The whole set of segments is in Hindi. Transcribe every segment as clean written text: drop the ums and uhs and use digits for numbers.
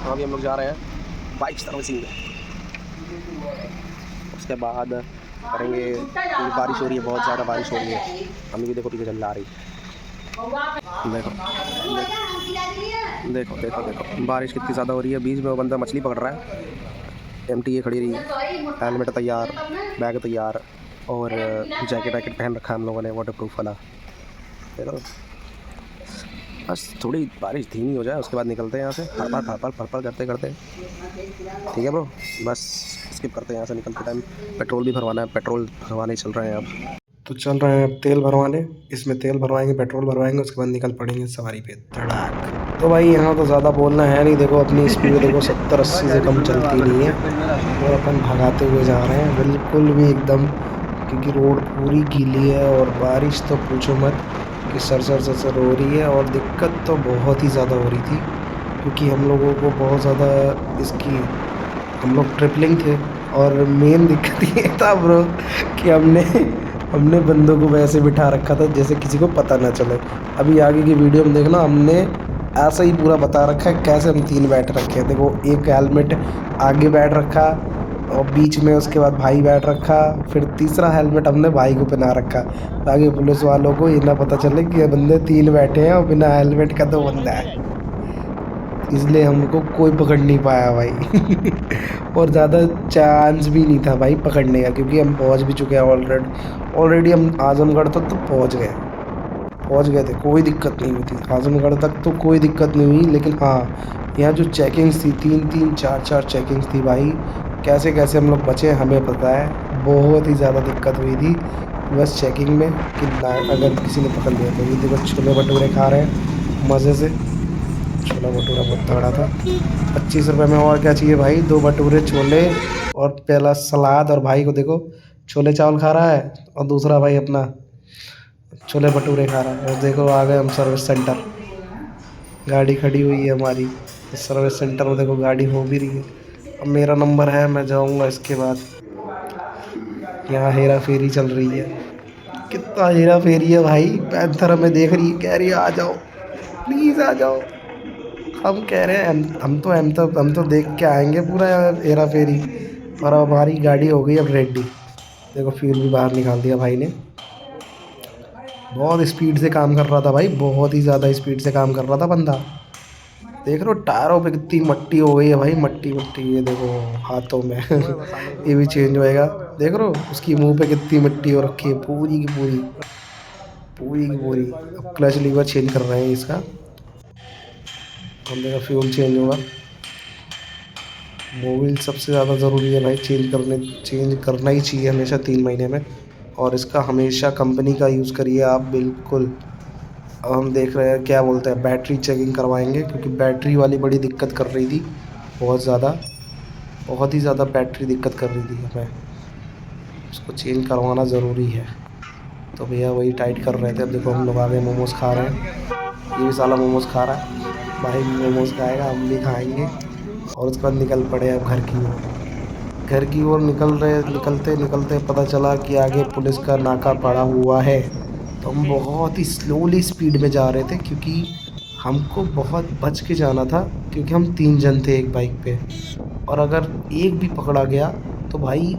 अभी हम लोग जा रहे हैं बाइक सर्विसिंग में। उसके बाद करेंगे, बारिश हो रही है, बहुत ज़्यादा बारिश हो रही है। हमें भी देखो पीछे चल रही है। देखो देखो देखो देखो बारिश कितनी ज़्यादा हो रही है। बीच में वो बंदा मछली पकड़ रहा है। MT खड़ी रही, हेलमेट तैयार, बैग तैयार और जैकेट वैकेट पहन रखा है हम लोगों ने, वाटर प्रूफ वाला। देखो बस थोड़ी बारिश धीमी हो जाए, उसके बाद निकलते हैं यहाँ से, फर करते करते। ठीक है ब्रो, बस स्किप करते हैं यहाँ से निकलते टाइम। पेट्रोल भी भरवाना है, पेट्रोल भरवाने चल रहे हैं अब। तो चल रहे हैं अब तेल भरवाने। इसमें तेल भरवाएंगे, पेट्रोल भरवाएंगे, उसके बाद निकल पड़ेंगे सवारी पे धड़ाक। तो भाई यहाँ तो ज़्यादा बोलना है नहीं। देखो अपनी स्पीड देखो 70-80 से कम चलती नहीं है और अपन भगाते हुए जा रहे हैं बिल्कुल भी एकदम, क्योंकि रोड पूरी गीली है और बारिश तो पूछो मत कि सर हो रही है। और दिक्कत तो बहुत ही ज़्यादा हो रही थी क्योंकि हम लोगों को बहुत ज़्यादा इसकी, हम लोग ट्रिपलिंग थे और मेन दिक्कत ये था ब्रो कि हमने बंदों को वैसे बिठा रखा था जैसे किसी को पता ना चले। अभी आगे की वीडियो में देखना, हमने ऐसा ही पूरा बता रखा है कैसे हम 3 बैठ रखे हैं। देखो एक हेलमेट आगे बैठ रखा और बीच में उसके बाद भाई बैठ रखा, फिर तीसरा हेलमेट हमने भाई को पहना रखा ताकि पुलिस वालों को ये ना पता चले कि ये बंदे 3 बैठे हैं और बिना हेलमेट का 2 बंदा है। इसलिए हमको कोई पकड़ नहीं पाया भाई और ज़्यादा चांस भी नहीं था भाई पकड़ने का, क्योंकि हम पहुंच भी चुके हैं ऑलरेडी हम आजमगढ़ तक तो पहुंच गए थे। कोई दिक्कत नहीं हुई थी आजमगढ़ तक, तो कोई दिक्कत नहीं हुई। लेकिन हाँ, यहाँ जो चेकिंग्स थी 3-3 4-4 चेकिंग्स थी भाई, कैसे कैसे हम लोग बचे हमें पता है। बहुत ही ज़्यादा दिक्कत हुई थी बस चेकिंग में कि अगर किसी ने पकड़ लिया तो। ये देखो छोले भटूरे खा रहे हैं मज़े से। छोला भटूरा बहुत तगड़ा था। 25 रुपये में और क्या चाहिए भाई, 2 भटूरे छोले और पहला सलाद। और भाई को देखो छोले चावल खा रहा है और दूसरा भाई अपना छोले भटूरे खा रहा है। और देखो आ गए हम सर्विस सेंटर, गाड़ी खड़ी हुई है हमारी सर्विस सेंटर में। देखो गाड़ी हो भी रही है, अब मेरा नंबर है, मैं जाऊंगा इसके बाद। यहाँ हेरा फेरी चल रही है, कितना हेरा फेरी है भाई। पैंथर हमें देख रही है, कह रही है आ जाओ प्लीज़ आ जाओ। हम कह रहे हैं हम तो देख के आएंगे पूरा हेरा फेरी। और अब हमारी गाड़ी हो गई अब रेडी। देखो फ्यूल भी बाहर निकाल दिया भाई ने। बहुत स्पीड से काम कर रहा था भाई, बहुत ही ज़्यादा स्पीड से काम कर रहा था बंदा। देख रहे हो टायरों पे कितनी मट्टी हो गई है भाई, मट्टी ये देखो हाथों में ये भी चेंज होएगा। देख रहे हो उसकी मुंह पे कितनी मिट्टी हो रखी है, पूरी की पूरी। अब क्लच लीवर चेंज कर रहे हैं इसका, हम देखा फ्यूल चेंज होगा। मोबिल सबसे ज़्यादा ज़रूरी है भाई, चेंज करना ही चाहिए हमेशा 3 महीने में। और इसका हमेशा कंपनी का यूज़ करिए आप बिल्कुल। अब हम देख रहे हैं क्या बोलते हैं, बैटरी चेकिंग करवाएंगे क्योंकि बैटरी वाली बड़ी दिक्कत कर रही थी, बहुत ही ज़्यादा बैटरी दिक्कत कर रही थी हमें। उसको चेंज करवाना ज़रूरी है। तो भैया वही टाइट कर रहे थे। अब देखो हम लोग आगे मोमोज़ खा रहे हैं, ये भी साला मोमोज़ खा रहा है, भाई भी मोमोज़ खाएगा, हम भी खाएंगे। और उसके बाद निकल पड़े अब घर की ओर निकलते पता चला कि आगे पुलिस का नाका पड़ा हुआ है। तो हम बहुत ही स्लोली स्पीड में जा रहे थे क्योंकि हमको बहुत बच के जाना था, क्योंकि हम 3 जन थे एक बाइक पे। और अगर एक भी पकड़ा गया तो भाई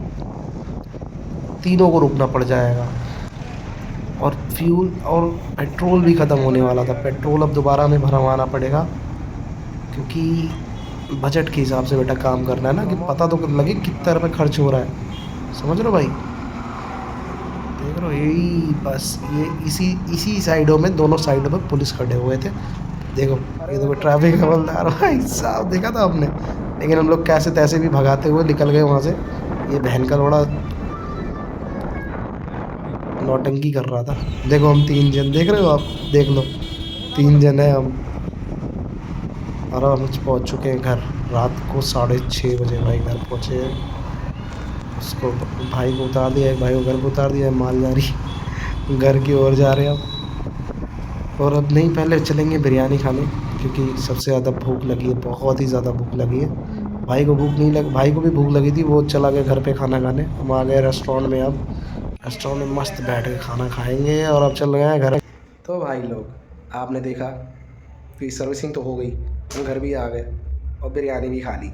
तीनों को रुकना पड़ जाएगा। और फ्यूल और पेट्रोल भी ख़त्म होने वाला था। पेट्रोल अब दोबारा हमें भरवाना पड़ेगा क्योंकि बजट के हिसाब से बेटा काम करना है ना, कि पता तो लगे कितना रुपये खर्च हो रहा है। समझ लो भाई, देख रहे हो यही बस ये इसी साइडों में, दोनों साइडों में पुलिस खड़े हुए थे। देखो ये देखो ट्रैफिक हवलदार भाई साहब, देखा था आपने। लेकिन हम लोग कैसे तैसे भी भगाते हुए निकल गए वहाँ से। ये बहन का थोड़ा नौटंकी कर रहा था। देखो हम 3 जन, देख रहे हो आप, देख लो 3 जन है हम। और हम पहुँच चुके हैं घर। रात को 6:30 बजे भाई घर पहुँचे हैं। उसको भाई को उतार दिया, भाई को घर को उतार दिया, मालगाड़ी घर की ओर जा रहे हैं अब। और अब नहीं, पहले चलेंगे बिरयानी खाने क्योंकि सबसे ज़्यादा भूख लगी है, बहुत ही ज़्यादा भूख लगी है। भाई को भी भूख लगी थी, वो चला गया घर पे खाना खाने। हम आ गए रेस्टोरेंट में, अब रेस्टोरेंट में मस्त बैठ के खाना खाएंगे और अब चल गए हैं घर। तो भाई लोग आपने देखा कि सर्विसिंग तो हो गई, हम घर भी आ गए और बिरयानी भी खा ली।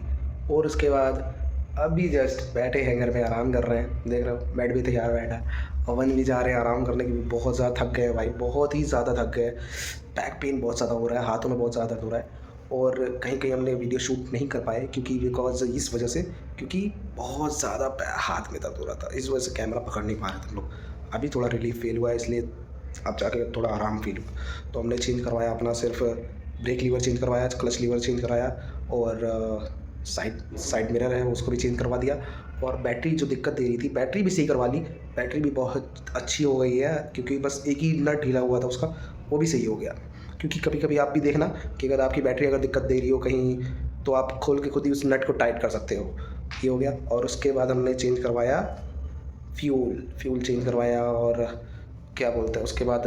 और उसके बाद अभी जस्ट बैठे हैं घर में, आराम कर रहे हैं। देख रहे हो बेड भी तैयार बैठा है, ओवन भी जा रहे हैं आराम करने के लिए। बहुत ज़्यादा थक गए भाई, बहुत ही ज़्यादा थक गए। बैक पेन बहुत ज़्यादा हो रहा है, हाथों में बहुत ज़्यादा दर्द हो रहा है। और कहीं कहीं हमने वीडियो शूट नहीं कर पाए क्योंकि बिकॉज इस वजह से, क्योंकि बहुत ज़्यादा हाथ में दर्द हो रहा था, इस वजह से कैमरा पकड़ नहीं पा रहे थे हम लोग। अभी थोड़ा रिलीफ फील हुआ है, इसलिए अब जाके थोड़ा आराम फील हुआ। तो हमने चेंज करवाया अपना, सिर्फ ब्रेक लीवर चेंज करवाया, क्लच लीवर चेंज कराया, और साइड मिरर है उसको भी चेंज करवा दिया। और बैटरी जो दिक्कत दे रही थी, बैटरी भी सही करवा ली। बैटरी भी बहुत अच्छी हो गई है, क्योंकि बस एक ही नट ढीला हुआ था उसका, वो भी सही हो गया। क्योंकि कभी कभी आप भी देखना कि अगर आपकी बैटरी अगर दिक्कत दे रही हो कहीं, तो आप खोल के खुद ही उस नट को टाइट कर सकते हो। ये हो गया। और उसके बाद हमने चेंज करवाया फ्यूल चेंज करवाया, और क्या बोलते हैं उसके बाद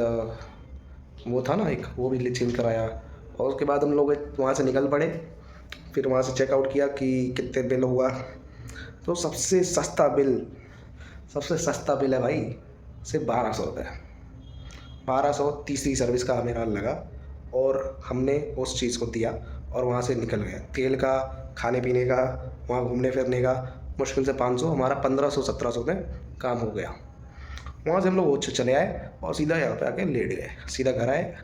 वो था ना एक, वो भी चेंज कराया। और उसके बाद हम लोग वहाँ से निकल पड़े। फिर वहाँ से चेकआउट किया कि कितने बिल हुआ। तो सबसे सस्ता बिल है भाई, सिर्फ 1200 रुपये। 1200 तीसरी सर्विस का मेरा लगा, और हमने उस चीज़ को दिया और वहाँ से निकल गए। तेल का, खाने पीने का, वहाँ घूमने फिरने का मुश्किल से 500, हमारा 1500-1700 में काम हो गया। वहाँ से हम लोग चले आए और सीधा यहाँ पे आके लेट गए, सीधा घर आए।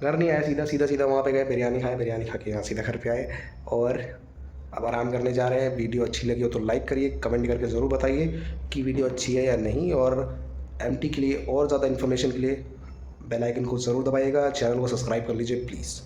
घर नहीं आए, सीधा वहाँ पे गए, बिरयानी खाए, बिरयानी खा के यहाँ सीधा घर पे आए। और अब आराम करने जा रहे हैं। वीडियो अच्छी लगी हो तो लाइक करिए, कमेंट करके ज़रूर बताइए कि वीडियो अच्छी है या नहीं। और एमटी के लिए और ज़्यादा इन्फॉर्मेशन के लिए बेल आइकन को ज़रूर दबाइएगा, चैनल को सब्सक्राइब कर लीजिए प्लीज़।